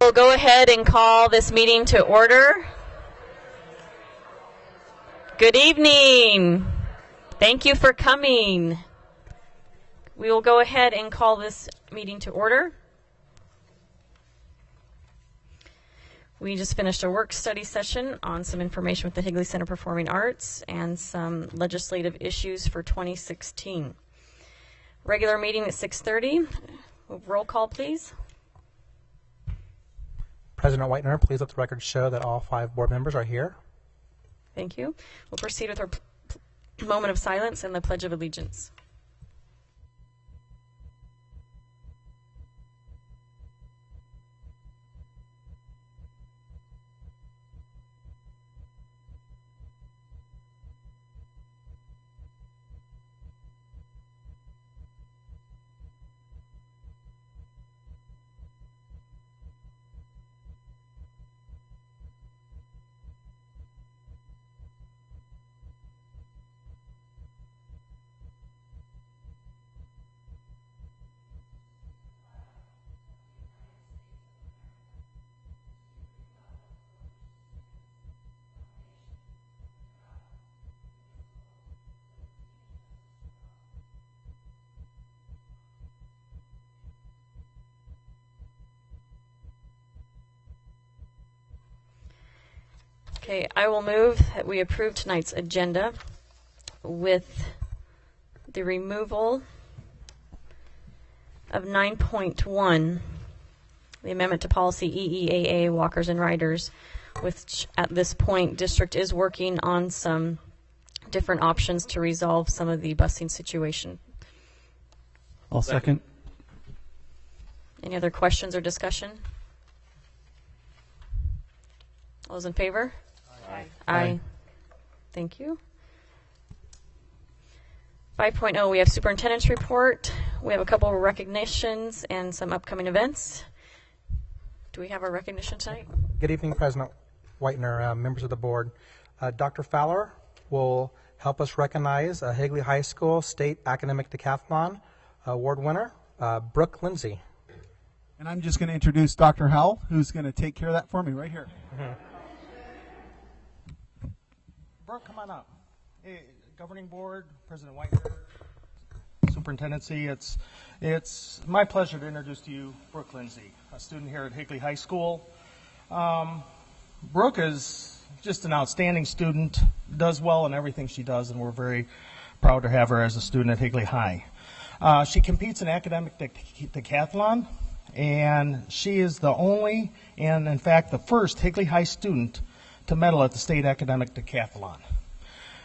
We'll go ahead and call this meeting to order. Good evening. Thank you for coming. We will go ahead and call this meeting to order. We just finished a work study session on some information with the Higley Center Performing Arts and some legislative issues for 2016. Regular meeting at 6:30. Roll call, please. President Whitener, please let the record show that all 5 board members are here. Thank you. We'll proceed with our moment of silence and the Pledge of Allegiance. Okay, I will move that we approve tonight's agenda with the removal of 9.1, the amendment to policy EEAA, walkers and riders, which at this point district is working on some different options to resolve some of the busing situation. I'll second. Any other questions or discussion? All those in favor? Aye. Aye. Thank you. 5.0, we have superintendent's report. We have a couple of recognitions and some upcoming events. Do we have our recognition tonight? Good evening, President Whitener, members of the board. Dr. Fowler will help us recognize a Higley High School State Academic Decathlon Award winner, Brooke Lindsay. And I'm just going to introduce Dr. Howell, who's going to take care of that for me right here. Brooke, come on up. Hey, governing board, President Whitener, superintendency, it's my pleasure to introduce to you Brooke Lindsay, a student here at Higley High School. Brooke is just an outstanding student, does well in everything she does, and we're very proud to have her as a student at Higley High. She competes in academic decathlon, and she is the only and, in fact, the first Higley High student to medal at the state academic decathlon.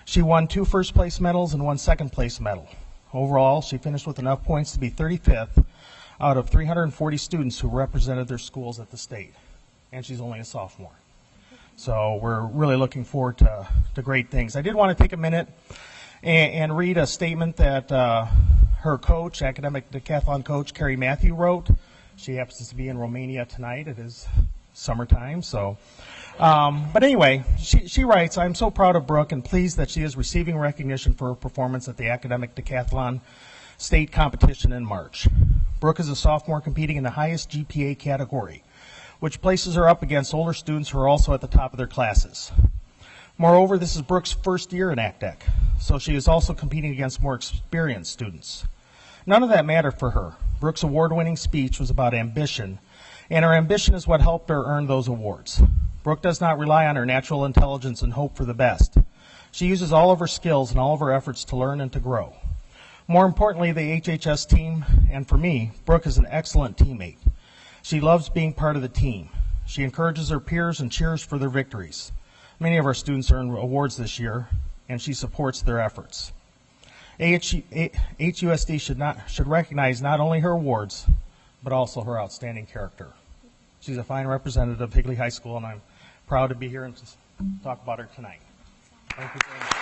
She won 2 first-place medals and 1 second-place medal. Overall, she finished with enough points to be 35th out of 340 students who represented their schools at the state, and she's only a sophomore. So we're really looking forward to great things. I did want to take a minute and read a statement that her coach, academic decathlon coach, Carrie Matthew, wrote. She happens to be in Romania tonight. It is summertime, so. But anyway, she writes, "I'm so proud of Brooke and pleased that she is receiving recognition for her performance at the academic decathlon state competition in March. Brooke is a sophomore competing in the highest GPA category, which places her up against older students who are also at the top of their classes. Moreover, this is Brooke's first year in ACDEC, so she is also competing against more experienced students. None of that mattered for her. Brooke's award-winning speech was about ambition, and her ambition is what helped her earn those awards. Brooke does not rely on her natural intelligence and hope for the best. She uses all of her skills and all of her efforts to learn and to grow. More importantly, the HHS team, and for me, Brooke is an excellent teammate. She loves being part of the team. She encourages her peers and cheers for their victories. Many of our students earned awards this year, and she supports their efforts. HUSD should recognize not only her awards, but also her outstanding character. She's a fine representative of Higley High School, and I'm proud to be here and to talk about her tonight. Thank you very much.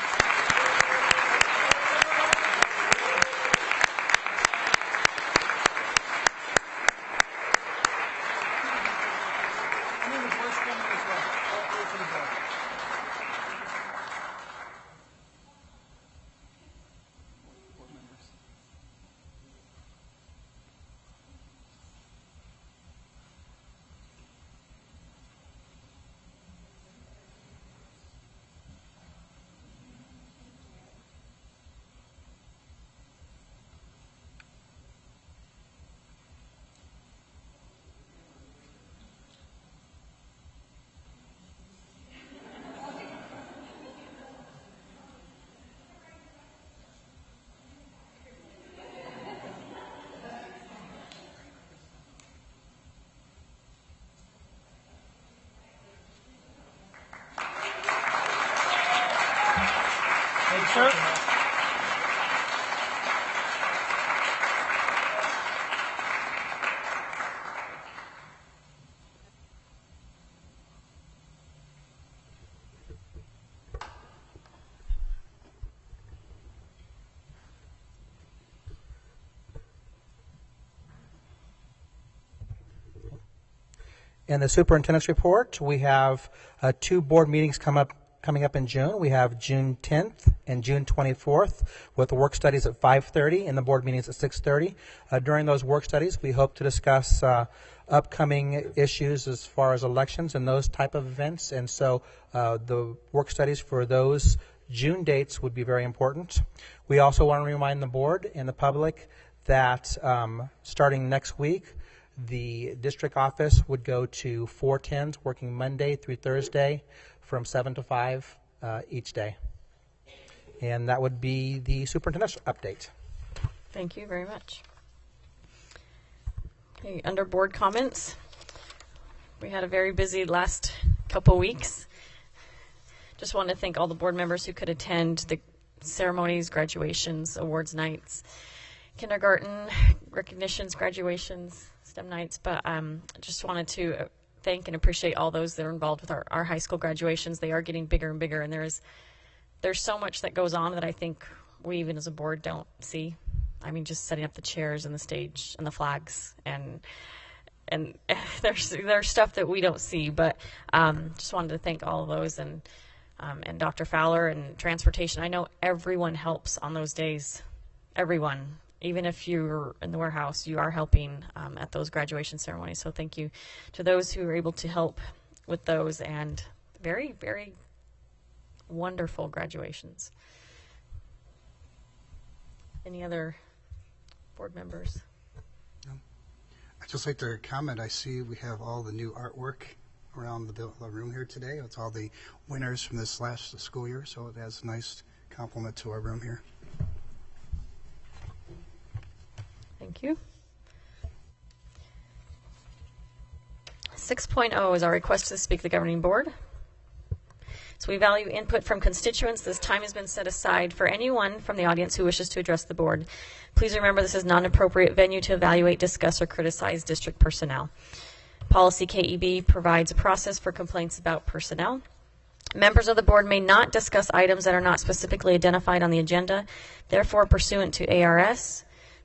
sir. In the superintendent's report, we have 2 board meetings coming up in June. We have June 10th and June 24th with the work studies at 5:30 and the board meetings at 6:30. During those work studies, we hope to discuss upcoming issues as far as elections and those type of events. And so the work studies for those June dates would be very important. We also want to remind the board and the public that starting next week, the district office would go to 410s, working Monday through Thursday from 7 to 5 each day. And that would be the superintendent's update. Thank you very much. Okay, under board comments, we had a very busy last couple weeks. Just wanted to thank all the board members who could attend the ceremonies, graduations, awards nights, kindergarten recognitions, graduations, STEM nights, but just wanted to thank and appreciate all those that are involved with our high school graduations. They are getting bigger and bigger, and there's so much that goes on that I think we even as a board don't see. I mean, just setting up the chairs and the stage and the flags, and there's stuff that we don't see, but just wanted to thank all of those, and Dr. Fowler and transportation. I know everyone helps on those days, everyone. Even if you're in the warehouse, you are helping at those graduation ceremonies. So thank you to those who were able to help with those, and very, very wonderful graduations. Any other board members? I'd just like to comment, I see we have all the new artwork around the room here today. It's all the winners from this last school year, so it adds a nice compliment to our room here. Thank you. 6.0 is our request to speak to the governing board. So we value input from constituents. This time has been set aside for anyone from the audience who wishes to address the board. Please remember this is not an appropriate venue to evaluate, discuss, or criticize district personnel. Policy KEB provides a process for complaints about personnel. Members of the board may not discuss items that are not specifically identified on the agenda. Therefore, pursuant to ARS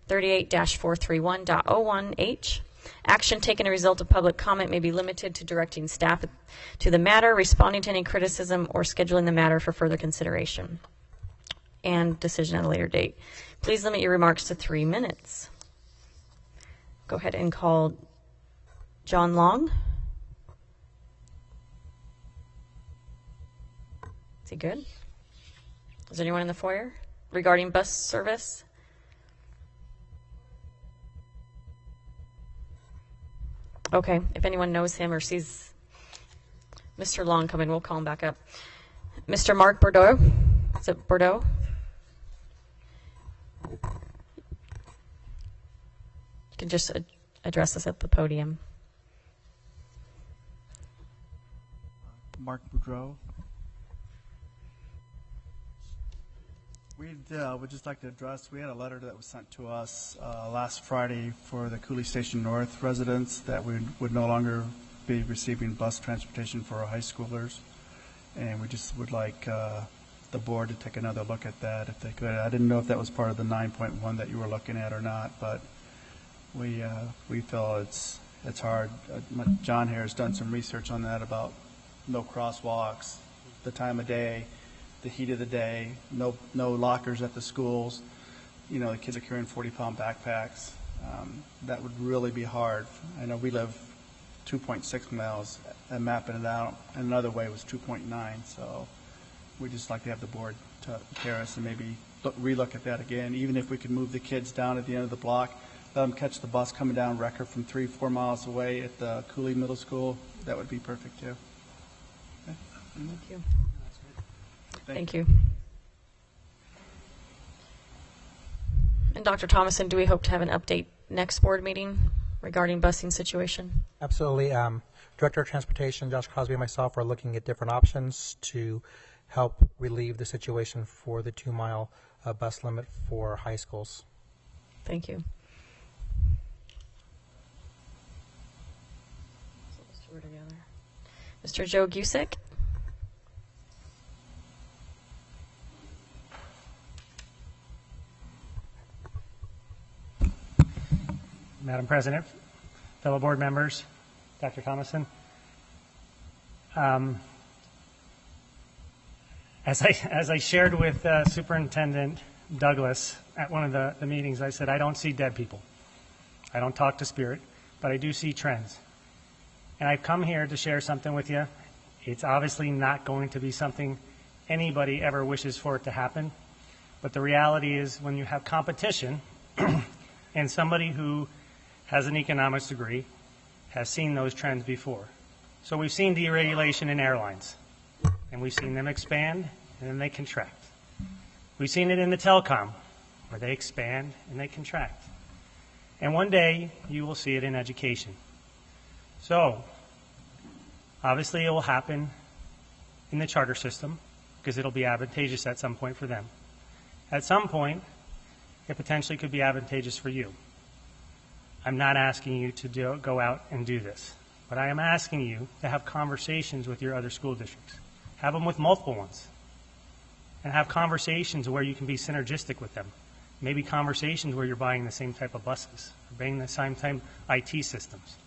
38-431.01H, action taken as a result of public comment may be limited to directing staff to the matter, responding to any criticism, or scheduling the matter for further consideration and decision at a later date. Please limit your remarks to 3 minutes. Go ahead and call John Long. Is he good? Is there anyone in the foyer regarding bus service? Okay, if anyone knows him or sees Mr. Long come in, we'll call him back up. Mr. Mark Bordeaux. Is it Bordeaux? You can just address us at the podium. Mark Boudreau. We'd just like to address, we had a letter that was sent to us last Friday for the Cooley Station North residents that we would no longer be receiving bus transportation for our high schoolers. And we just would like the board to take another look at that if they could. I didn't know if that was part of the 9.1 that you were looking at or not, but we feel it's hard. John here has done some research on that about no crosswalks, the time of day, the heat of the day, no lockers at the schools. You know, the kids are carrying 40-pound backpacks. That would really be hard. I know we live 2.6 miles, and mapping it out another way was 2.9. So we'd just like to have the board to hear us and maybe relook at that again. Even if we could move the kids down at the end of the block, let them catch the bus coming down Record from 3-4 miles away at the Cooley Middle School, that would be perfect too. Okay. Thank you. Thank you. And Dr. Thomason, do we hope to have an update next board meeting regarding busing situation? Absolutely. Director of Transportation, Josh Crosby, and myself are looking at different options to help relieve the situation for the 2-mile bus limit for high schools. Thank you. Mr. Joe Gusick. Madam President, fellow board members, Dr. Thomason. As I shared with Superintendent Douglas at one of the meetings, I said, I don't see dead people. I don't talk to spirit, but I do see trends. And I've come here to share something with you. It's obviously not going to be something anybody ever wishes for it to happen. But the reality is when you have competition and somebody who has an economics degree has seen those trends before. So we've seen deregulation in airlines, and we've seen them expand and then they contract. We've seen it in the telecom, where they expand and they contract. And one day you will see it in education. So obviously it will happen in the charter system because it'll be advantageous at some point for them. At some point, it potentially could be advantageous for you. I'm not asking you to go out and do this, but I am asking you to have conversations with your other school districts. Have them with multiple ones. And have conversations where you can be synergistic with them. Maybe conversations where you're buying the same type of buses, or buying the same type of IT systems.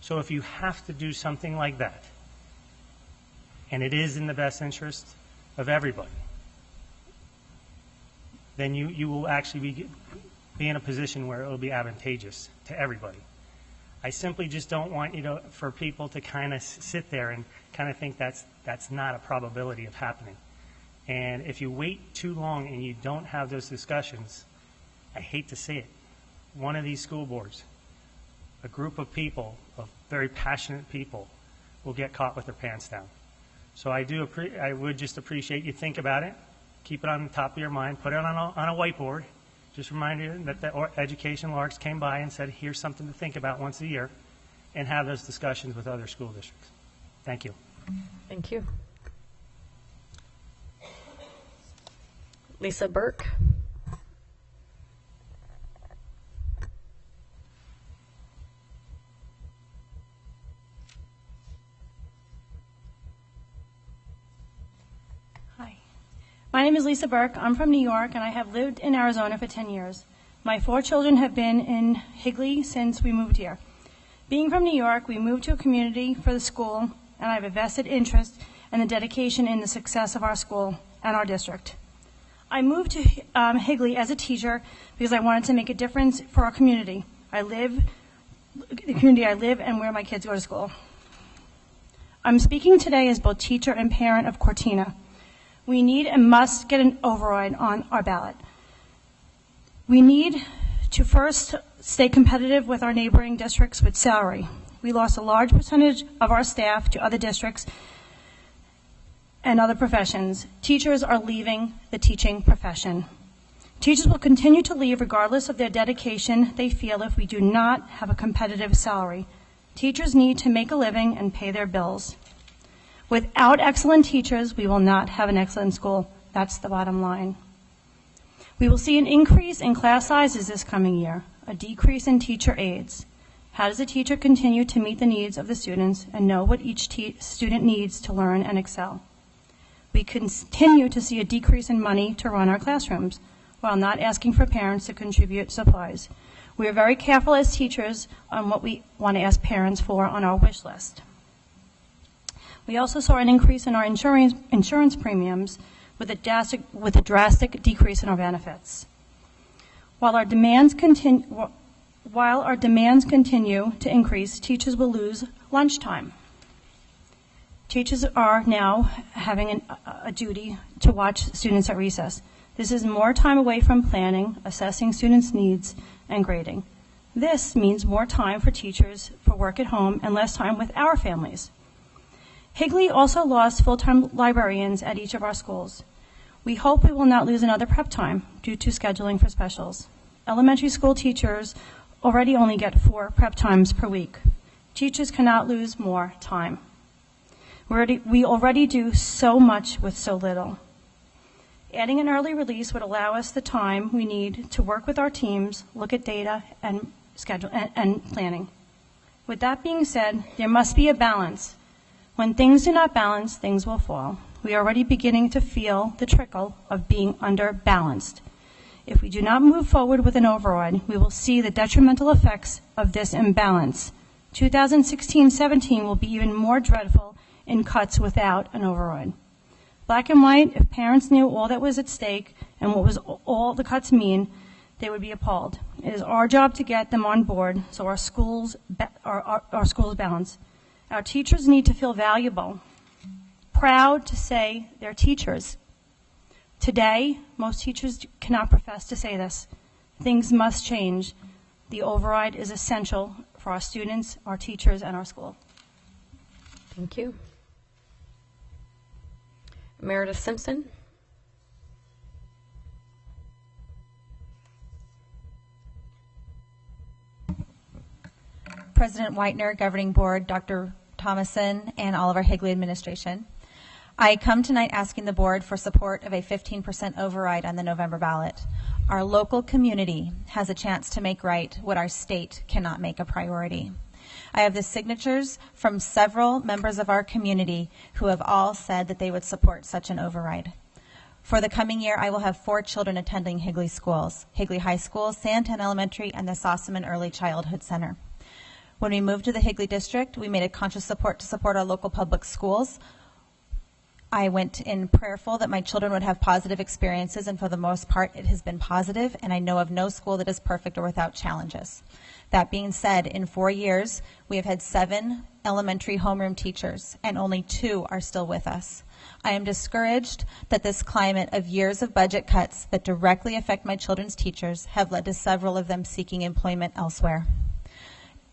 So if you have to do something like that, and it is in the best interest of everybody, then you will actually be in a position where it will be advantageous to everybody. I simply just don't want for people to kind of sit there and kind of think that's not a probability of happening. And if you wait too long and you don't have those discussions, I hate to say it, one of these school boards, a group of people, of very passionate people, will get caught with their pants down. So I would just appreciate you think about it, keep it on the top of your mind, put it on a whiteboard. Just remind you that the education larks came by and said, here's something to think about once a year, and have those discussions with other school districts. Thank you. Thank you. Lisa Burke. Hi. My name is Lisa Burke. I'm from New York, and I have lived in Arizona for 10 years. My 4 children have been in Higley since we moved here. Being from New York, we moved to a community for the school, and I have a vested interest in the dedication in the success of our school and our district. I moved to Higley as a teacher because I wanted to make a difference for our community. The community I live and where my kids go to school. I'm speaking today as both teacher and parent of Cortina. We need and must get an override on our ballot. We need to first stay competitive with our neighboring districts with salary. We lost a large percentage of our staff to other districts and other professions. Teachers are leaving the teaching profession. Teachers will continue to leave regardless of their dedication they feel if we do not have a competitive salary. Teachers need to make a living and pay their bills. Without excellent teachers, we will not have an excellent school. That's the bottom line. We will see an increase in class sizes this coming year, a decrease in teacher aides. How does a teacher continue to meet the needs of the students and know what each student needs to learn and excel? We continue to see a decrease in money to run our classrooms while not asking for parents to contribute supplies. We are very careful as teachers on what we want to ask parents for on our wish list. We also saw an increase in our insurance premiums with a drastic decrease in our benefits. While our demands continue to increase, teachers will lose lunchtime. Teachers are now having a duty to watch students at recess. This is more time away from planning, assessing students' needs, and grading. This means more time for teachers for work at home and less time with our families. Higley also lost full-time librarians at each of our schools. We hope we will not lose another prep time due to scheduling for specials. Elementary school teachers already only get 4 prep times per week. Teachers cannot lose more time. We already do so much with so little. Adding an early release would allow us the time we need to work with our teams, look at data, and schedule and planning. With that being said, there must be a balance. When things do not balance, things will fall. We are already beginning to feel the trickle of being underbalanced. If we do not move forward with an override, we will see the detrimental effects of this imbalance. 2016-17 will be even more dreadful in cuts without an override. Black and white, if parents knew all that was at stake and what was all the cuts mean, they would be appalled. It is our job to get them on board so our schools balance. Our teachers need to feel valuable, proud to say they're teachers. Today, most teachers cannot profess to say this. Things must change. The override is essential for our students, our teachers, and our school. Thank you. Meredith Simpson. President Whitener, Governing Board, Dr. Thomason, and all of our Higley administration. I come tonight asking the board for support of a 15% override on the November ballot. Our local community has a chance to make right what our state cannot make a priority. I have the signatures from several members of our community who have all said that they would support such an override. For the coming year, I will have 4 children attending Higley schools, Higley High School, Santan Elementary, and the Sossaman Early Childhood Center. When we moved to the Higley District, we made a conscious support to support our local public schools. I went in prayerful that my children would have positive experiences, and for the most part, it has been positive, and I know of no school that is perfect or without challenges. That being said, in 4 years, we have had 7 elementary homeroom teachers, and only 2 are still with us. I am discouraged that this climate of years of budget cuts that directly affect my children's teachers have led to several of them seeking employment elsewhere.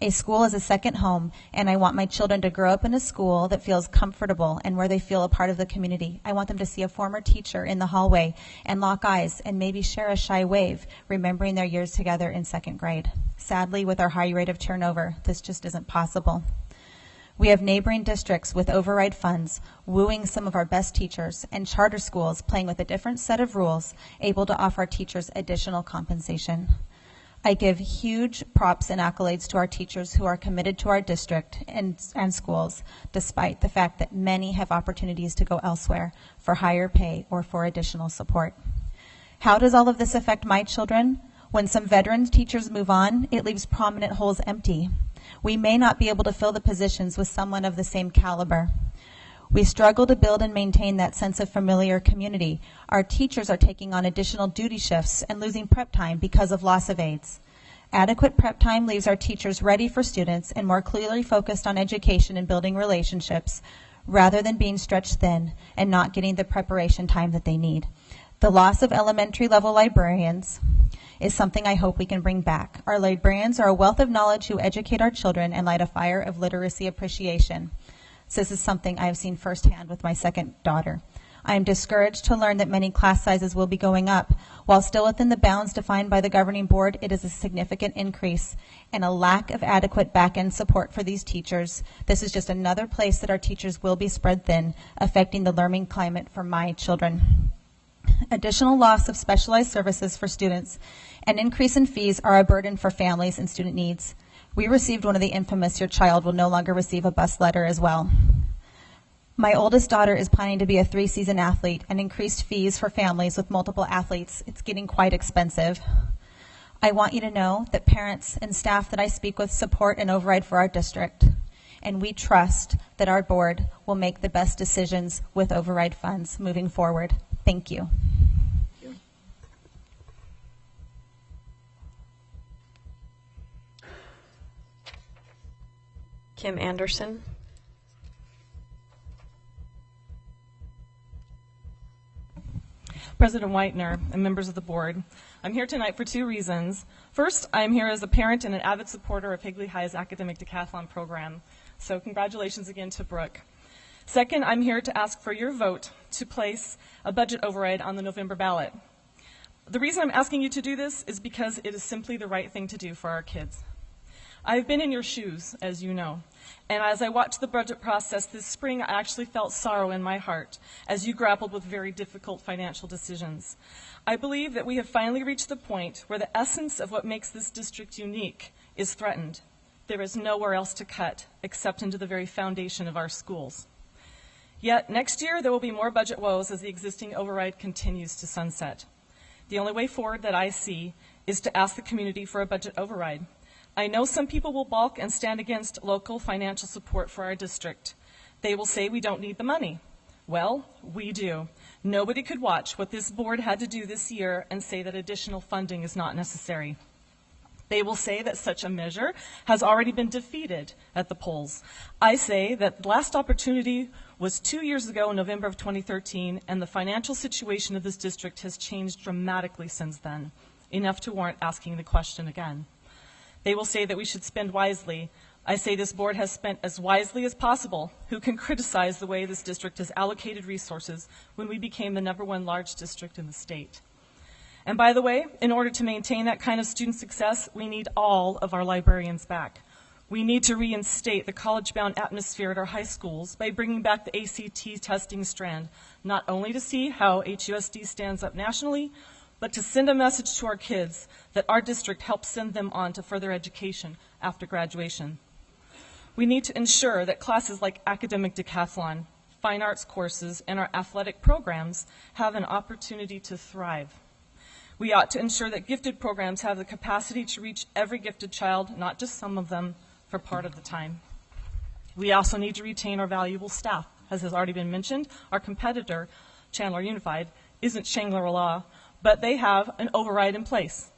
A school is a second home, and I want my children to grow up in a school that feels comfortable and where they feel a part of the community. I want them to see a former teacher in the hallway and lock eyes and maybe share a shy wave, remembering their years together in 2nd grade. Sadly, with our high rate of turnover, this just isn't possible. We have neighboring districts with override funds wooing some of our best teachers, and charter schools playing with a different set of rules, able to offer teachers additional compensation. I give huge props and accolades to our teachers who are committed to our district and schools, despite the fact that many have opportunities to go elsewhere for higher pay or for additional support. How does all of this affect my children? When some veteran teachers move on, it leaves prominent holes empty. We may not be able to fill the positions with someone of the same caliber. We struggle to build and maintain that sense of familiar community. Our teachers are taking on additional duty shifts and losing prep time because of loss of aides. Adequate prep time leaves our teachers ready for students and more clearly focused on education and building relationships, rather than being stretched thin and not getting the preparation time that they need. The loss of elementary level librarians is something I hope we can bring back. Our librarians are a wealth of knowledge who educate our children and light a fire of literacy appreciation. So this is something I've seen firsthand with my 2nd daughter. I am discouraged to learn that many class sizes will be going up. While still within the bounds defined by the governing board, it is a significant increase and a lack of adequate back-end support for these teachers. This is just another place that our teachers will be spread thin, affecting the learning climate for my children. Additional loss of specialized services for students and increase in fees are a burden for families and student needs. We received one of the infamous "your child will no longer receive a bus" letter as well. My oldest daughter is planning to be a 3-season athlete, and increased fees for families with multiple athletes. It's getting quite expensive. I want you to know that parents and staff that I speak with support an override for our district, and we trust that our board will make the best decisions with override funds moving forward. Thank you. Kim Anderson. President Whitener and members of the board, I'm here tonight for 2 reasons. First, I'm here as a parent and an avid supporter of Higley High's academic decathlon program, so congratulations again to Brooke. Second, I'm here to ask for your vote to place a budget override on the November ballot. The reason I'm asking you to do this is because it is simply the right thing to do for our kids. I've been in your shoes, as you know. And as I watched the budget process this spring, I actually felt sorrow in my heart as you grappled with very difficult financial decisions. I believe that we have finally reached the point where the essence of what makes this district unique is threatened. There is nowhere else to cut except into the very foundation of our schools. Yet next year there will be more budget woes as the existing override continues to sunset. The only way forward that I see is to ask the community for a budget override. I know some people will balk and stand against local financial support for our district. They will say we don't need the money. Well, we do. Nobody could watch what this board had to do this year and say that additional funding is not necessary. They will say that such a measure has already been defeated at the polls. I say that the last opportunity was 2 years ago in November of 2013, and the financial situation of this district has changed dramatically since then, enough to warrant asking the question again. They will say that we should spend wisely. I say this board has spent as wisely as possible. Who can criticize the way this district has allocated resources when we became the #1 large district in the state? And by the way, in order to maintain that kind of student success, we need all of our librarians back. We need to reinstate the college-bound atmosphere at our high schools by bringing back the ACT testing strand, not only to see how HUSD stands up nationally, but to send a message to our kids that our district helps send them on to further education after graduation. We need to ensure that classes like academic decathlon, fine arts courses, and our athletic programs have an opportunity to thrive. We ought to ensure that gifted programs have the capacity to reach every gifted child, not just some of them, for part of the time. We also need to retain our valuable staff. As has already been mentioned, our competitor, Chandler Unified, isn't Shangri-La, but they have an override in place,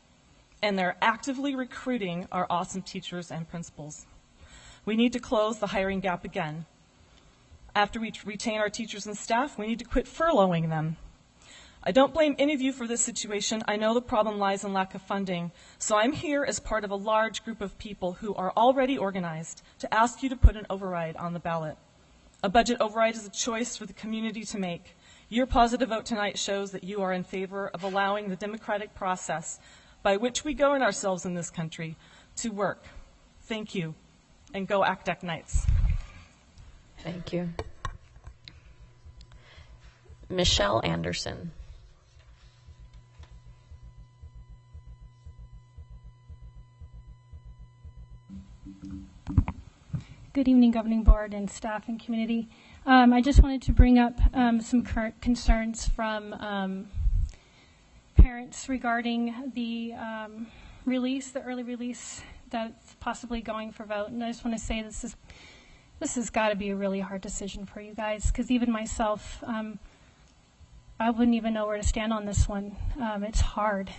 and they're actively recruiting our awesome teachers and principals. We need to close the hiring gap again. After we retain our teachers and staff, we need to quit furloughing them. I don't blame any of you for this situation. I know the problem lies in lack of funding, so I'm here as part of a large group of people who are already organized to ask you to put an override on the ballot. A budget override is a choice for the community to make. Your positive vote tonight shows that you are in favor of allowing the democratic process by which we govern ourselves in this country to work. Thank you, and go ACDEC Knights. Thank you. Michelle Anderson. Good evening, Governing Board and staff and community. I just wanted to bring up some current concerns from parents regarding the the early release that's possibly going for vote. And I just want to say this has got to be a really hard decision for you guys, because even myself, I wouldn't even know where to stand on this one. It's hard.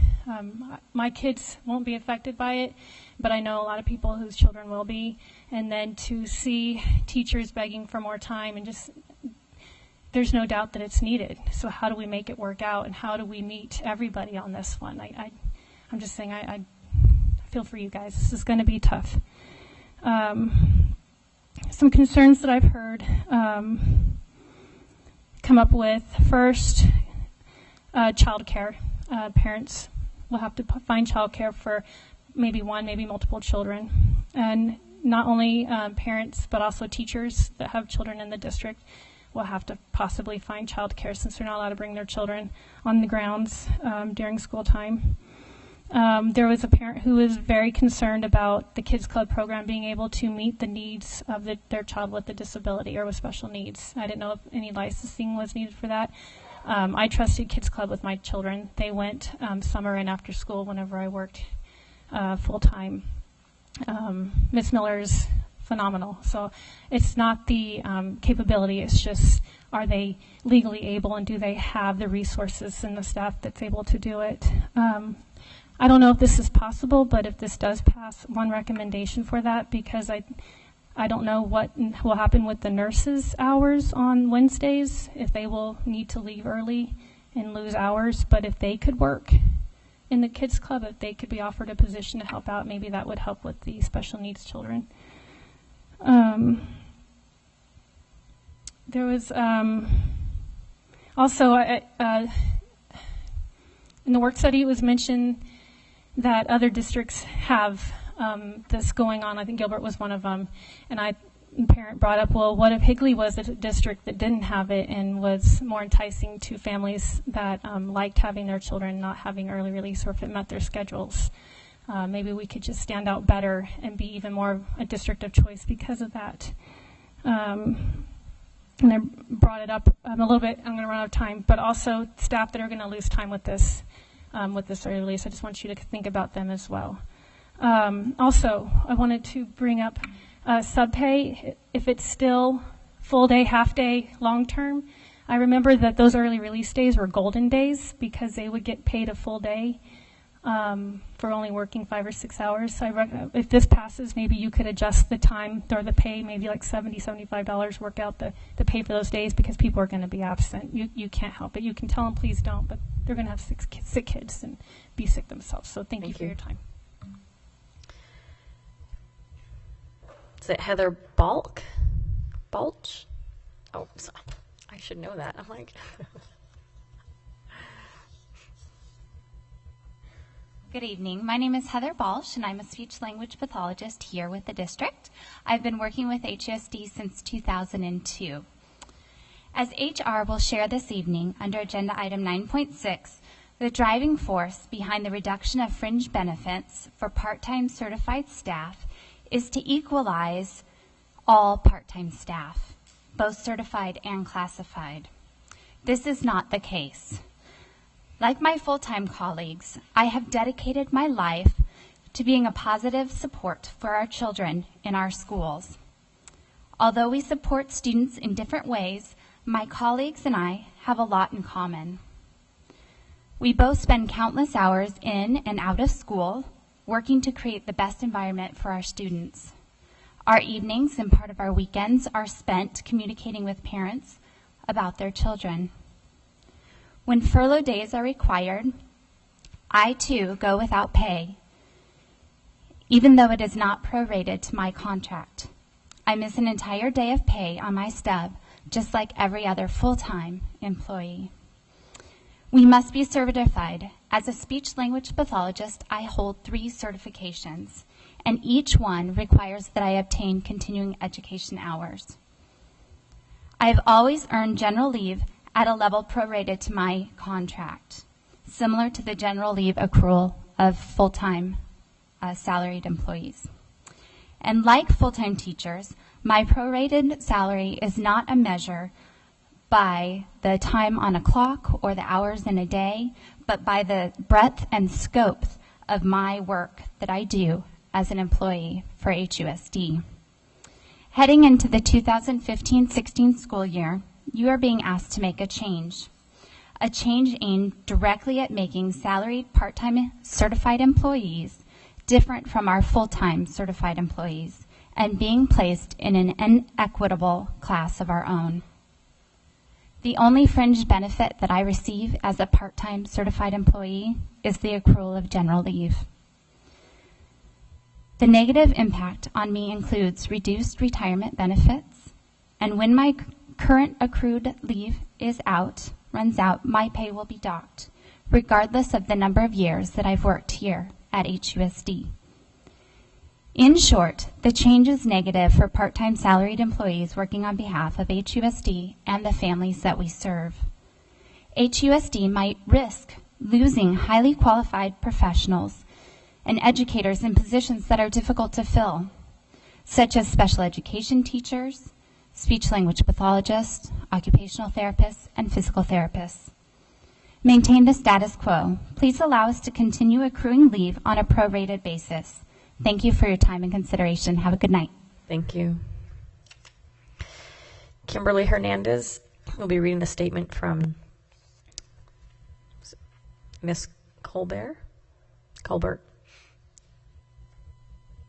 My kids won't be affected by it, but I know a lot of people whose children will be. And then to see teachers begging for more time, and just, there's no doubt that it's needed. So how do we make it work out, and how do we meet everybody on this one? I'm just saying, I feel for you guys. This is going to be tough. Some concerns that I've heard come up with. First, child care. Parents will have to find child care for maybe one, maybe multiple children. And not only parents, but also teachers that have children in the district will have to possibly find child care, since they're not allowed to bring their children on the grounds during school time. There was a parent who was very concerned about the Kids Club program being able to meet the needs of their child with a disability or with special needs. I didn't know if any licensing was needed for that. I trusted Kids Club with my children. They went summer and after school whenever I worked full-time. Ms. Miller's phenomenal. So it's not the capability, it's just, are they legally able, and do they have the resources and the staff that's able to do it? I don't know if this is possible, but if this does pass, one recommendation for that, because I don't know what will happen with the nurses' hours on Wednesdays, if they will need to leave early and lose hours, but if they could work in the Kids Club, if they could be offered a position to help out, maybe that would help with the special needs children. There was also, in the work study, it was mentioned that other districts have this going on. I think Gilbert was one of them. And parent brought up, well, what if Higley was a district that didn't have it and was more enticing to families that liked having their children not having early release, or if it met their schedules? Maybe we could just stand out better and be even more a district of choice because of that. And I brought it up a little bit. I'm going to run out of time, but also staff that are going to lose time with this early release. I just want you to think about them as well. Also, I wanted to bring up subpay. If it's still full day, half day, long term, I remember that those early release days were golden days because they would get paid a full day for only working 5 or 6 hours. So if this passes, maybe you could adjust the time or the pay, maybe like $70, $75, work out the pay for those days because people are going to be absent. You can't help it. You can tell them, please don't, but they're going to have sick kids and be sick themselves. So thank you for your time. Is it Heather Balch? Oh, sorry. I should know that. I'm like... Good evening. My name is Heather Balch, and I'm a speech-language pathologist here with the district. I've been working with HUSD since 2002. As HR will share this evening under Agenda Item 9.6, the driving force behind the reduction of fringe benefits for part-time certified staff is to equalize all part-time staff, both certified and classified. This is not the case. Like my full-time colleagues, I have dedicated my life to being a positive support for our children in our schools. Although we support students in different ways, my colleagues and I have a lot in common. We both spend countless hours in and out of school working to create the best environment for our students. Our evenings and part of our weekends are spent communicating with parents about their children. When furlough days are required, I too go without pay, even though it is not prorated to my contract. I miss an entire day of pay on my stub, just like every other full-time employee. We must be certified. As a speech-language pathologist, I hold 3 certifications, and each one requires that I obtain continuing education hours. I have always earned general leave at a level prorated to my contract, similar to the general leave accrual of full-time salaried employees. And like full-time teachers, my prorated salary is not a measure by the time on a clock or the hours in a day, but by the breadth and scope of my work that I do as an employee for HUSD. Heading into the 2015-16 school year, you are being asked to make a change aimed directly at making salaried part-time certified employees different from our full-time certified employees and being placed in an inequitable class of our own. The only fringe benefit that I receive as a part-time certified employee is the accrual of general leave. The negative impact on me includes reduced retirement benefits, and when my current accrued leave runs out, my pay will be docked, regardless of the number of years that I've worked here at HUSD. In short, the change is negative for part-time salaried employees working on behalf of HUSD and the families that we serve. HUSD might risk losing highly qualified professionals and educators in positions that are difficult to fill, such as special education teachers, speech-language pathologists, occupational therapists, and physical therapists. Maintain the status quo. Please allow us to continue accruing leave on a prorated basis. Thank you for your time and consideration. Have a good night. Thank you. Kimberly Hernandez will be reading a statement from Ms. Colbert.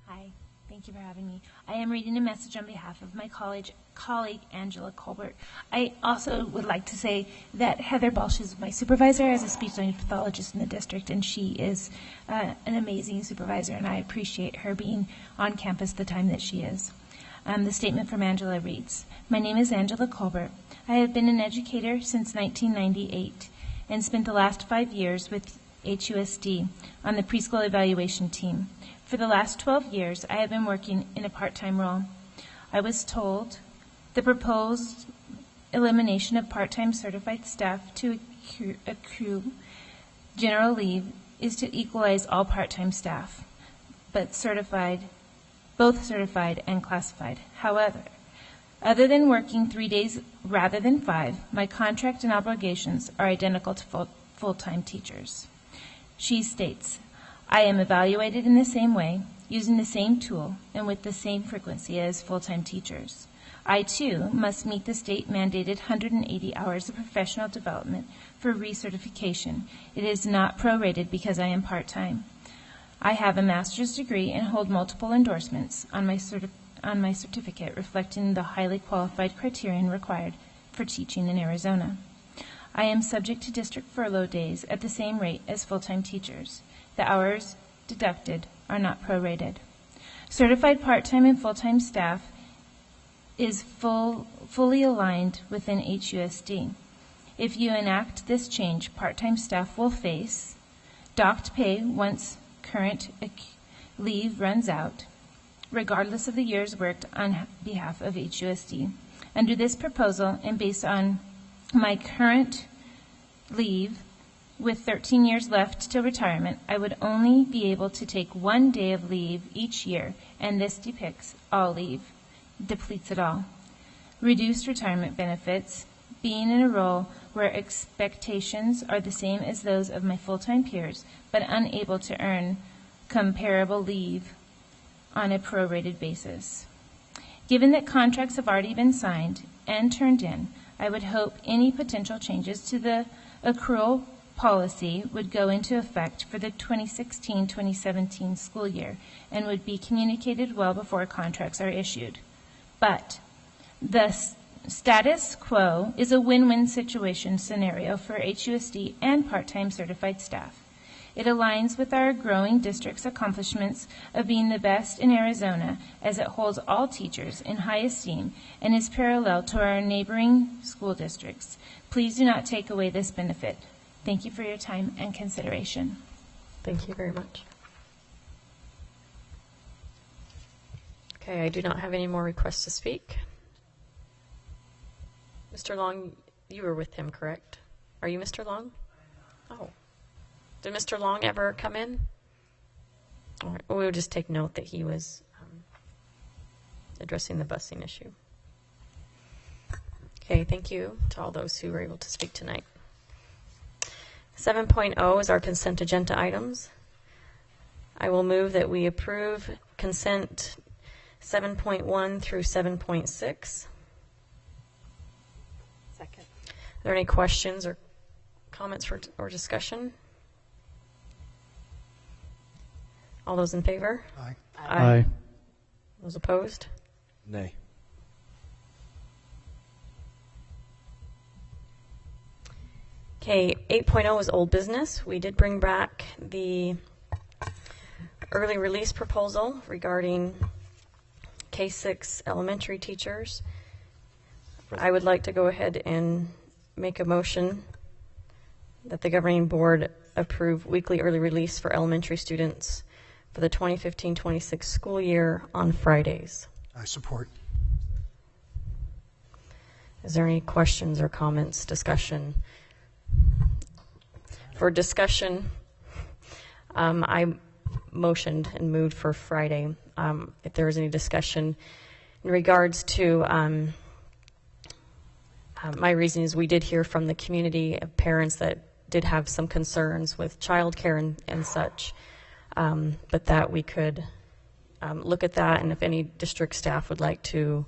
Hi, thank you for having me. I am reading a message on behalf of my colleague Angela Colbert. I also would like to say that Heather Balch is my supervisor as a speech-language pathologist in the district, and she is an amazing supervisor, and I appreciate her being on campus the time that she is. The statement from Angela reads, "My name is Angela Colbert. I have been an educator since 1998 and spent the last 5 years with HUSD on the preschool evaluation team. For the last 12 years, I have been working in a part-time role. I was told the proposed elimination of part-time certified staff to accrue general leave is to equalize all part-time staff, but both certified and classified. However, other than working 3 days rather than 5, my contract and obligations are identical to full-time teachers. She states, I am evaluated in the same way, using the same tool, and with the same frequency as full-time teachers. I, too, must meet the state-mandated 180 hours of professional development for recertification. It is not prorated because I am part-time. I have a master's degree and hold multiple endorsements on my certificate reflecting the highly qualified criterion required for teaching in Arizona. I am subject to district furlough days at the same rate as full-time teachers. The hours deducted are not prorated. Certified part-time and full-time staff is fully aligned within HUSD. If you enact this change, part-time staff will face docked pay once current leave runs out, regardless of the years worked on behalf of HUSD. Under this proposal, and based on my current leave, with 13 years left till retirement, I would only be able to take 1 day of leave each year, and this depicts all leave, depletes it all. Reduced retirement benefits, being in a role where expectations are the same as those of my full-time peers, but unable to earn comparable leave on a prorated basis. Given that contracts have already been signed and turned in, I would hope any potential changes to the accrual policy would go into effect for the 2016-2017 school year and would be communicated well before contracts are issued. But the status quo is a win-win situation scenario for HUSD and part-time certified staff. It aligns with our growing district's accomplishments of being the best in Arizona, as it holds all teachers in high esteem and is parallel to our neighboring school districts. Please do not take away this benefit. Thank you for your time and consideration. Thank you very much. Okay, I do not have any more requests to speak. Mr. Long, you were with him, correct? Are you Mr. Long? Oh. Did Mr. Long ever come in? All right. Well, we'll just take note that he was addressing the busing issue. Okay, thank you to all those who were able to speak tonight. 7.0 is our consent agenda items. I will move that we approve consent 7.1 through 7.6. Second. Are there any questions or comments or discussion? All those in favor? Aye. Aye. Those opposed? Nay. Okay, 8.0 is old business. We did bring back the early release proposal regarding K-6 elementary teachers. I would like to go ahead and make a motion that the governing board approve weekly early release for elementary students for the 2015-26 school year on Fridays. I support. Is there any questions or comments, discussion? For discussion, I motioned and moved for Friday. If there was any discussion in regards to my reasons, we did hear from the community of parents that did have some concerns with childcare and such, but that we could look at that, and if any district staff would like to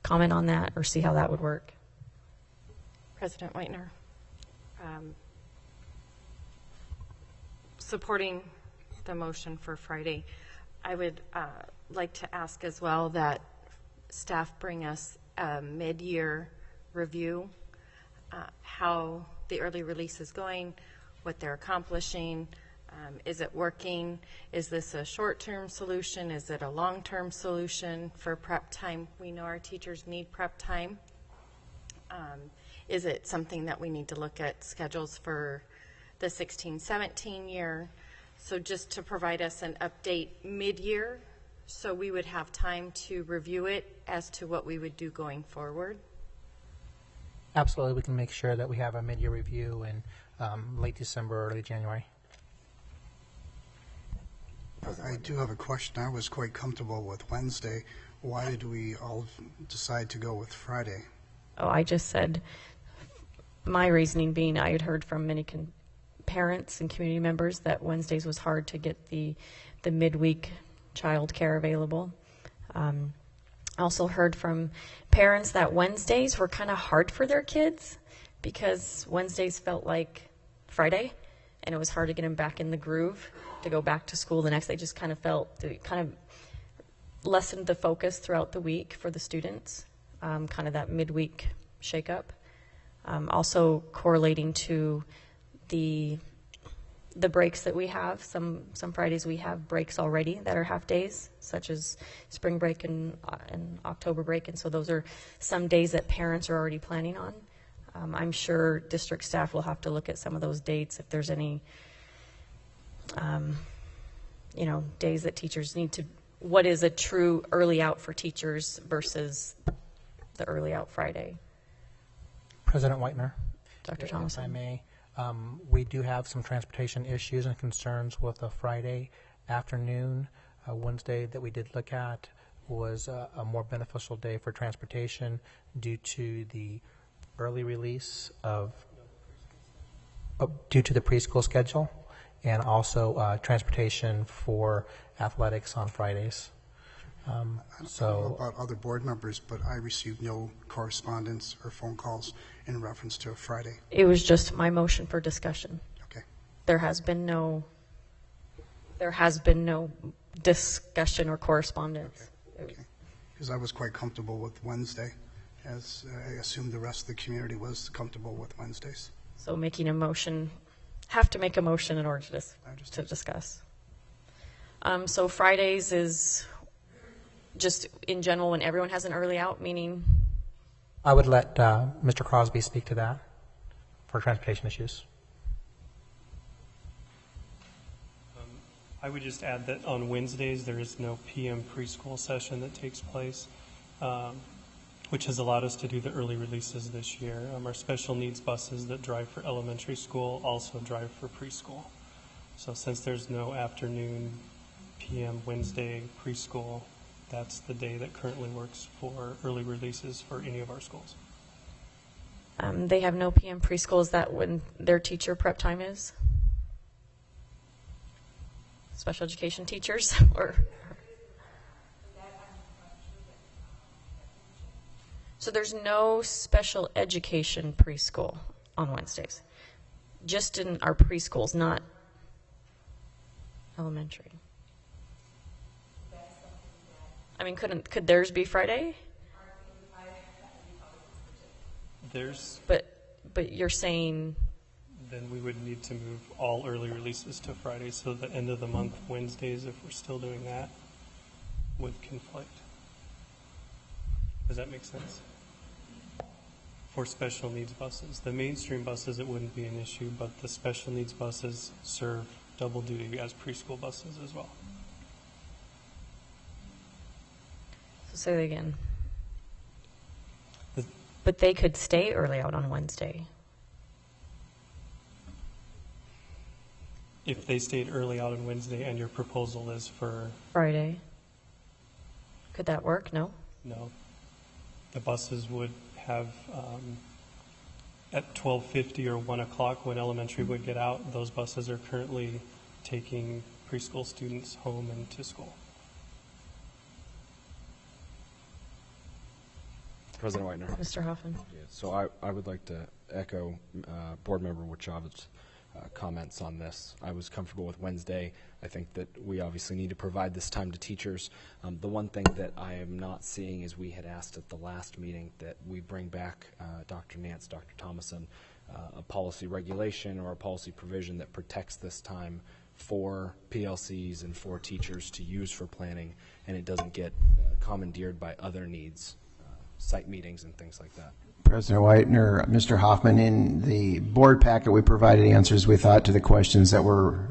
comment on that or see how that would work. President Whitener, supporting the motion for Friday, I would like to ask as well that staff bring us a mid-year review, how the early release is going, what they're accomplishing, is it working, is this a short-term solution, is it a long-term solution for prep time? We know our teachers need prep time. Is it something that we need to look at schedules for the 16-17 year? So just to provide us an update mid-year So we would have time to review it as to what we would do going forward? Absolutely, we can make sure that we have a mid-year review in late December, early January. I do have a question. I was quite comfortable with Wednesday. Why did we all decide to go with Friday? Oh, I just said my reasoning being I had heard from many parents and community members that Wednesdays was hard to get the midweek child care available. Also heard from parents that Wednesdays were kind of hard for their kids because Wednesdays felt like Friday, and it was hard to get them back in the groove to go back to school the next day. Just kind of felt it kind of lessened the focus throughout the week for the students, kind of that midweek shakeup. Also correlating to the breaks that we have. Some Fridays we have breaks already that are half days, such as spring break and October break, and so those are some days that parents are already planning on. I'm sure district staff will have to look at some of those dates if there's any, days that teachers need to. What is a true early out for teachers versus the early out Friday? President Whitener, Dr. if Thomason. I may, we do have some transportation issues and concerns with a Friday afternoon. Wednesday that we did look at was a more beneficial day for transportation due to the early release due to the preschool schedule, and also transportation for athletics on Fridays. I don't know about other board members, but I received no correspondence or phone calls in reference to a Friday. It was just my motion for discussion. Okay. There has been no discussion or correspondence. Okay. Because I was quite comfortable with Wednesday, as I assumed the rest of the community was comfortable with Wednesdays. So making a motion, have to make a motion in order to discuss. So Fridays is just in general when everyone has an early out, meaning? I would let Mr. Crosby speak to that for transportation issues. I would just add that on Wednesdays there is no PM preschool session that takes place, which has allowed us to do the early releases this year. Our special needs buses that drive for elementary school also drive for preschool. So since there's no afternoon PM Wednesday preschool, that's the day that currently works for early releases for any of our schools. They have no PM preschool. Is that when their teacher prep time is? Special education teachers? Or so there's no special education preschool on Wednesdays, just in our preschools, not elementary. I mean, could theirs be Friday? But you're saying. Then we would need to move all early releases to Friday, so the end of the month Wednesdays, if we're still doing that, would conflict. Does that make sense? For special needs buses. The mainstream buses, it wouldn't be an issue, but the special needs buses serve double duty as preschool buses as well. So say that again. But they could stay early out on Wednesday. If they stayed early out on Wednesday and your proposal is for Friday. Could that work? No? No. The buses would have, at 12:50 or 1 o'clock when elementary would get out, those buses are currently taking preschool students home and to school. President Whitener. Mr. Hoffman. Yeah, so I would like to echo Board Member Wachov's comments on this. I was comfortable with Wednesday. I think that we obviously need to provide this time to teachers. The one thing that I am not seeing is we had asked at the last meeting that we bring back Dr. Nance, Dr. Thomason, a policy regulation or a policy provision that protects this time for PLCs and for teachers to use for planning, and it doesn't get commandeered by other needs, site meetings and things like that. President Whitener, Mr. Hoffman, in the board packet we provided answers, we thought, to the questions that were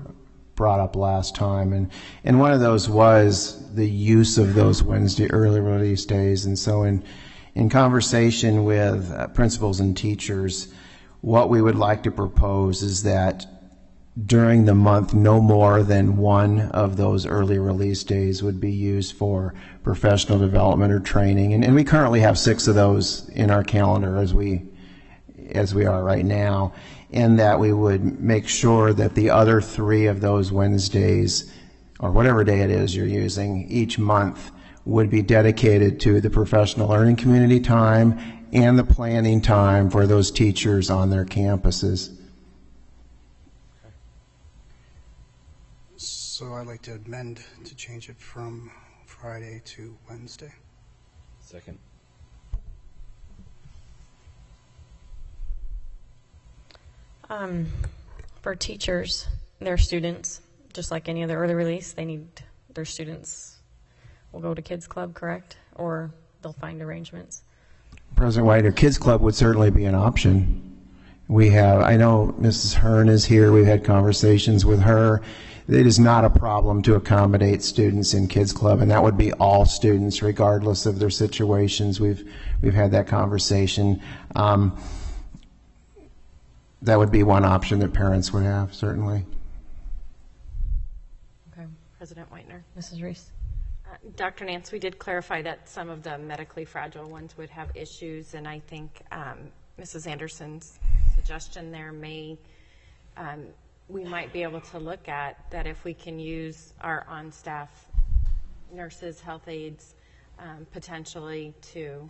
brought up last time, and one of those was the use of those Wednesday early release days. And so in conversation with principals and teachers, what we would like to propose is that during the month, no more than one of those early release days would be used for professional development or training. And we currently have 6 of those in our calendar as we are right now, and that we would make sure that the other 3 of those Wednesdays, or whatever day it is you're using each month, would be dedicated to the professional learning community time and the planning time for those teachers on their campuses. So I'd like to amend to change it from Friday to Wednesday. Second. For teachers, their students, just like any other early release, they need their students will go to Kids Club, correct? Or they'll find arrangements. President White, Kids Club would certainly be an option. I know Mrs. Hearn is here. We've had conversations with her. It is not a problem to accommodate students in Kids Club, and that would be all students, regardless of their situations. We've had that conversation. That would be one option that parents would have, certainly. Okay. President Whitener. Mrs. Reese. Dr. Nance, we did clarify that some of the medically fragile ones would have issues, and I think Mrs. Anderson's suggestion there we might be able to look at that if we can use our on-staff nurses, health aides, potentially to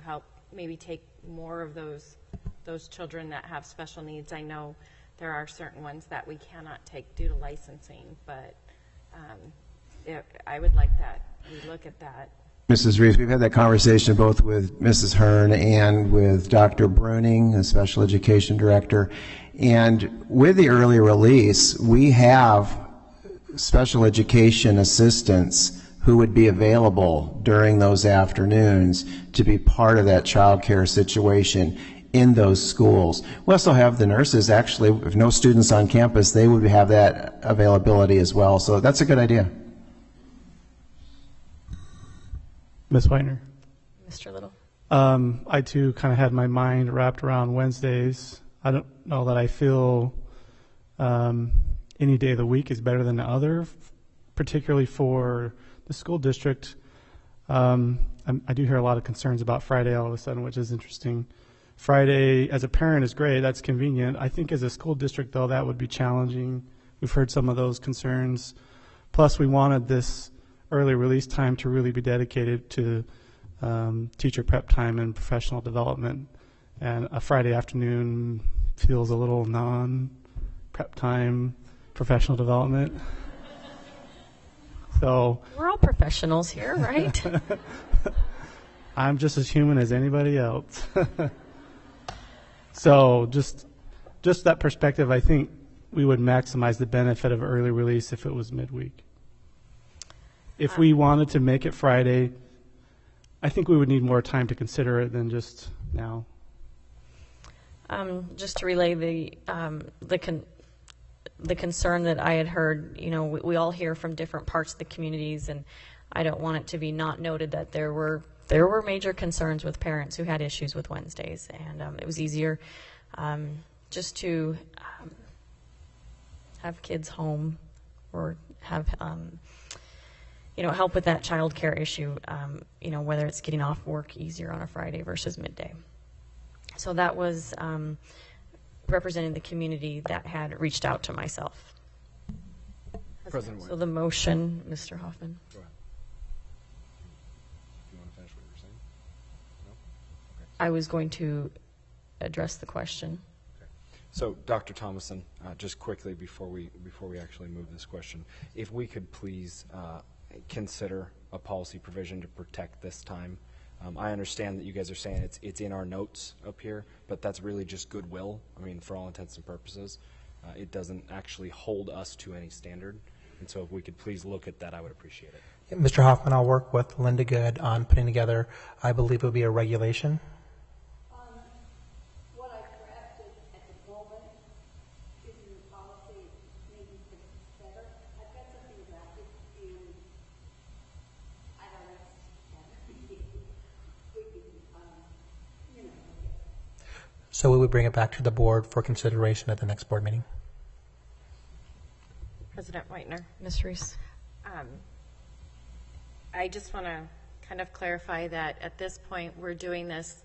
help maybe take more of those children that have special needs. I know there are certain ones that we cannot take due to licensing, but I would like that we look at that. Mrs. Reeves, we've had that conversation both with Mrs. Hearn and with Dr. Bruning, the special education director. And with the early release, we have special education assistants who would be available during those afternoons to be part of that child care situation in those schools. We also have the nurses, actually, if no students on campus, they would have that availability as well. So that's a good idea. Ms. Whitener. Mr. Little. I too kind of had my mind wrapped around Wednesdays. I don't know that I feel any day of the week is better than the other, particularly for the school district. I do hear a lot of concerns about Friday all of a sudden, which is interesting. Friday, as a parent, is great. That's convenient. I think as a school district, though, that would be challenging. We've heard some of those concerns. Plus, we wanted this early release time to really be dedicated to teacher prep time and professional development. And a Friday afternoon feels a little non-prep time, professional development. So we're all professionals here, right? I'm just as human as anybody else. So just that perspective, I think we would maximize the benefit of early release if it was midweek. If we wanted to make it Friday, I think we would need more time to consider it than just now. Just to relay the concern that I had heard, we all hear from different parts of the communities, and I don't want it to be not noted that there were major concerns with parents who had issues with Wednesdays, and it was easier just to have kids home or have help with that child care issue, whether it's getting off work easier on a Friday versus midday. So that was representing the community that had reached out to myself. President White. So the motion, Mr. Hoffman. Go ahead. Do you want to finish what you were saying? No? Okay. I was going to address the question. Okay. So, Dr. Thomason, just quickly before we actually move this question, if we could please consider a policy provision to protect this time. I understand that you guys are saying it's in our notes up here, but that's really just goodwill. I mean, for all intents and purposes, it doesn't actually hold us to any standard. And so if we could please look at that, I would appreciate it. Yeah, Mr. Hoffman, I'll work with Linda Good on putting together, I believe it would be a regulation. What I drafted at the moment is in the policy, maybe So we would bring it back to the board for consideration at the next board meeting. President Whitener. Ms. Reese. I just want to kind of clarify that at this point, we're doing this